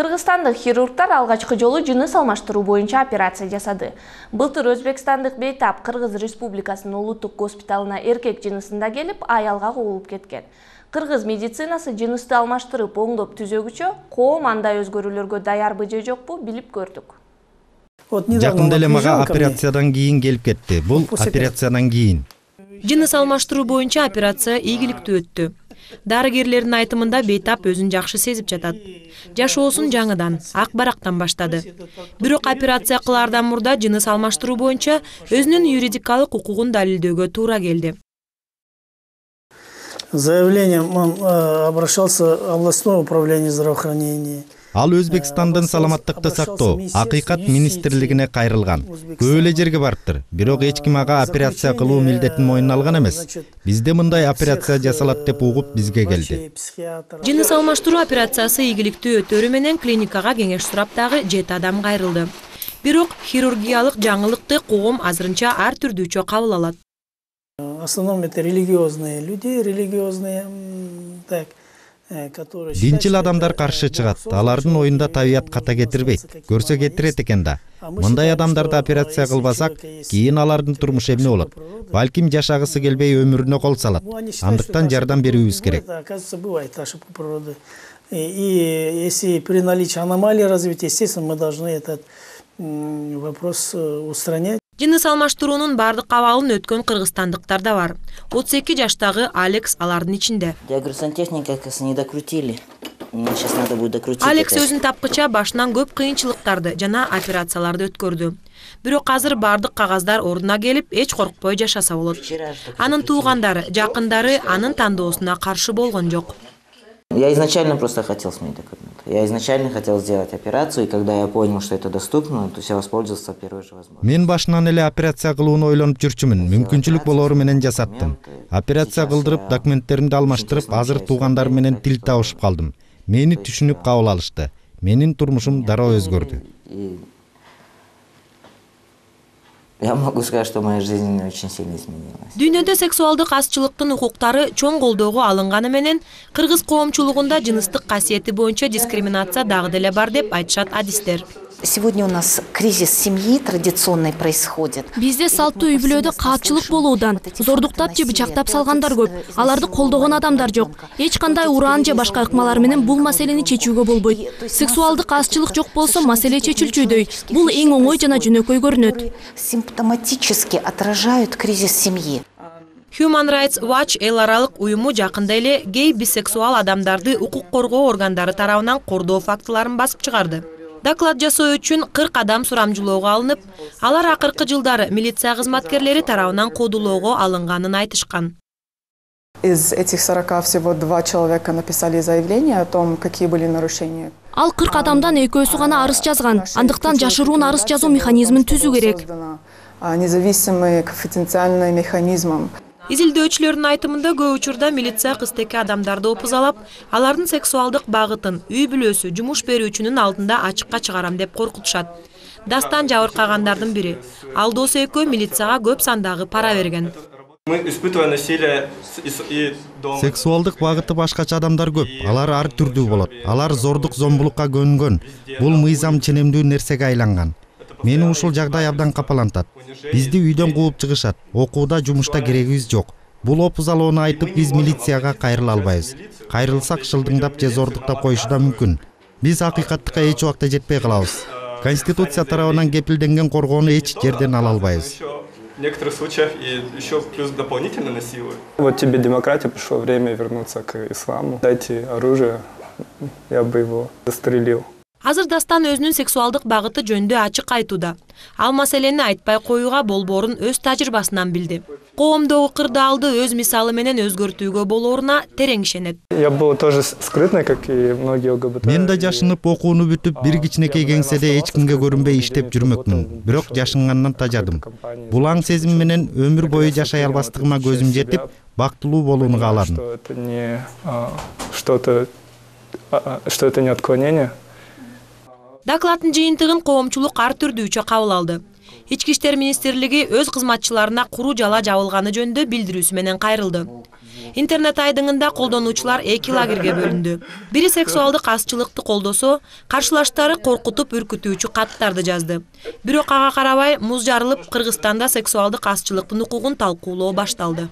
Кыргызстандык хирургтар алгачкы жолу жыныс алмаштыруу боюнча операция жасады. Былтыр Өзбекстандык Бейтап Кыргыз Республикасынын улуттук госпиталына эркек жынысында келип, аялга куулуп кеткен. Кыргыз медицинасы жынысты алмаштырып оңдоп түзөгүчө, коом андай өзгөрүүлөргө даярбы же жокпу билип көрдүк. Жакында эле мага операциядан кийин келип кетти. Бул операциядан кийин. Жыныс алмаштыруу боюнча операция ийгиликтүү өттү. Дарыгерлердин айтымында Бейтап өзүн жакшы сезип жатат. Жашоосун жаңыдан, ак барактан баштады. Бирок операция кылаардан мурда жыныс алмаштыруу боюнча өзүнүн юридикалык укугун далилдөөгө туура келди. Заявлением он обращался в областное управление здравоохранения. Ал Өзбекстандын саламаттыкты сактоо, акыйкат министрлигине кайрылган. Көп эле жерге барыптыр. Бирок эч ким ага операция кылуу милдетин мойнуна алган эмес. Бизде мындай операция жасалат деп угуп бизге келди. Жыныс алмаштыруу операциясы ийгиликтүү өтөрү менен клиникага кеңеш сурап дагы 7 адам кайрылды. Бирок хирургиялык жаңылыкты коом азырынча ар түрдүүчө кабыл алат. В основном это религиозные люди, религиозные так. Динчил адамдар каршы чыгат. Алардын оюнда табият ката кетирбейт. Көрсө кетирет экен да. Мындай адамдарды операция кылбасак, кийин алардын турмушу эмне болот? Балким жашагысы келбей өмүрүнө кол салат. Андыктан жардам берүүбүз керек. И если при наличии аномалии развития, естественно, мы должны этот вопрос устранять. Жыныс алмаштыруунун бардык абалын өткөн кыргызстандыктар да бар. 32 жаштагы Алекс алардын ичинде. Я говорю, сантехника не докрутили. Сейчас надо будет докрутить. Алекс өзүн тапкыча башынан көп кыйынчылыктарды жана операцияларды өткөрдү. Бирок азыр бардык кагаздар ордуна келип, эч коркпой жашаса болот. Анын туугандары, жакындары анын тандоосуна каршы болгон жок. Я изначально просто хотел сменить документы. Я изначально хотел сделать операцию, и когда я понял, что это доступно, то я воспользовался первой же возможностью. Мен башынан эле операция кылууну ойлонуп жүрчүмүн. Мүмкүнчүлүк болору менен жасаттым. Операция кылдырып, документтеримди алмаштырып, азыр туугандар менен тил табышып калдым. Мени түшүнүп кабыл алышты. Менин турмушум дароо өзгөрдү. Я могу сказать, что моя жизнь очень сильно изменилась. Дүйнөдө сексуалдык азчылыктын укуктары чоң колдоого алынганы менен кыргыз коомчулугунда жыныстык касиети боюнча дискриминация дагы деле бар деп айтышат адистер. Сегодня у нас кризис семьи традиционный происходит. Бизде салттуу үй-бүлөдө каапчылык болуудан, зордуктап же бычактап салгандар көп. Аларды колдогон адамдар жок. Эч кандай ураан же башка ыкмалар менен бул маселени чечүүгө болбойт. Сексуалдык азчылык жок болсо маселе чечилчүдөй. Бул эң оңой жана жөнөкөй көрүнөт. Симптоматически отражают кризис семьи. Human Rights Watch эл аралык уюму жакында эле гей бисексуал адамдарды укук коргоо органдары тарабынан кордоо фактыларын басып чыгарды. Доклад жасоо үчүн 40 адам сурамжылоого алынып, алар акыркы жылдары милиция кызматкерлери тарабынан кодулоого алынганын айтышкан. Из этих 40 всего 2 человека написали заявление о том, какие были нарушения. Ал 40 адамдан экөөсү гана арыз жазган. Андыктан жашыруун арыз жазуу механизмин түзүү керек. Независимый конфиденциальный механизм. Изилдөөчүлөрдүн айтымында көп учурда милиция кызтеки адамдарды опузалап, алардын сексуалдык багытын үй-бүлөсү, жумуш берүүчүнүн алдында ачыкка чыгарам деп коркутушат. Дастан жабыркагандардын бири. Ал досу экөө милицияга көп сандагы пара берген. Сексуалдык багыты башкача адамдар көп. Алар ар түрдүү болот. Алар зордук зомбулукка көнгөн. Бул мыйзам ченемдүү нерсеге айланган. Мени ушул жагдай абдан капалантат. Бизди үйдөн кууп чыгышат. Окууда, жумушта керегибиз жок. Бул опузалоону айтып биз милицияга кайрыла албайбыз. Кайрылсак шылдыңдап же зордуктап коюшу да мүмкүн. Биз акыйкаттыкка эч убакта жетпей калабыз. Конституция тарабынан кепилденген коргоону эч жерден ала албайбыз. В некоторых случаях и еще плюс дополнительно насилуют. Вот тебе демократия, пришло время вернуться к исламу. Дайте оружие, я бы его застрелил. Азыр Дастан өзүнүн сексуалдык багыты жөнүндө ачык айтууда. Ал маселени айтпай коюуга болбоорун өз тажрыйбасынан билди. Коомдогу кырдаалды өз мисалы менен өзгөртүүгө болооруна терең ишенет. Я был тоже скрытный, как и многие ЛГБТ. Мен да жашынып окууну бүтүп, бир кичинекей кеңседе эч кимге көрүнбөй иштеп жүрмөкмүн. Бирок жашынгандан тажадым. Бул аң сезим менен өмүр бою жашай албастыгыма көзүм жетип, бактылуу болууну кааладым. Что это не отклонение? Докладдын жыйынтыгын коомчулук ар түрдүүчө кабыл алды. Ички иштер министрлиги өз кызматчыларына куру жала жабылганы жөнүндө билдирүүсү менен кайрылды. Интернет айдыңында колдонуучулар эки лагерге бөлүндү. Бири сексуалдык азчылыкты колдосо, каршылаштары коркутуп үркүтүүчү каттарды жазды. Бирок ага карабай муз жарылып, Кыргызстанда сексуалдык азчылыктын укугун талкуулоо башталды.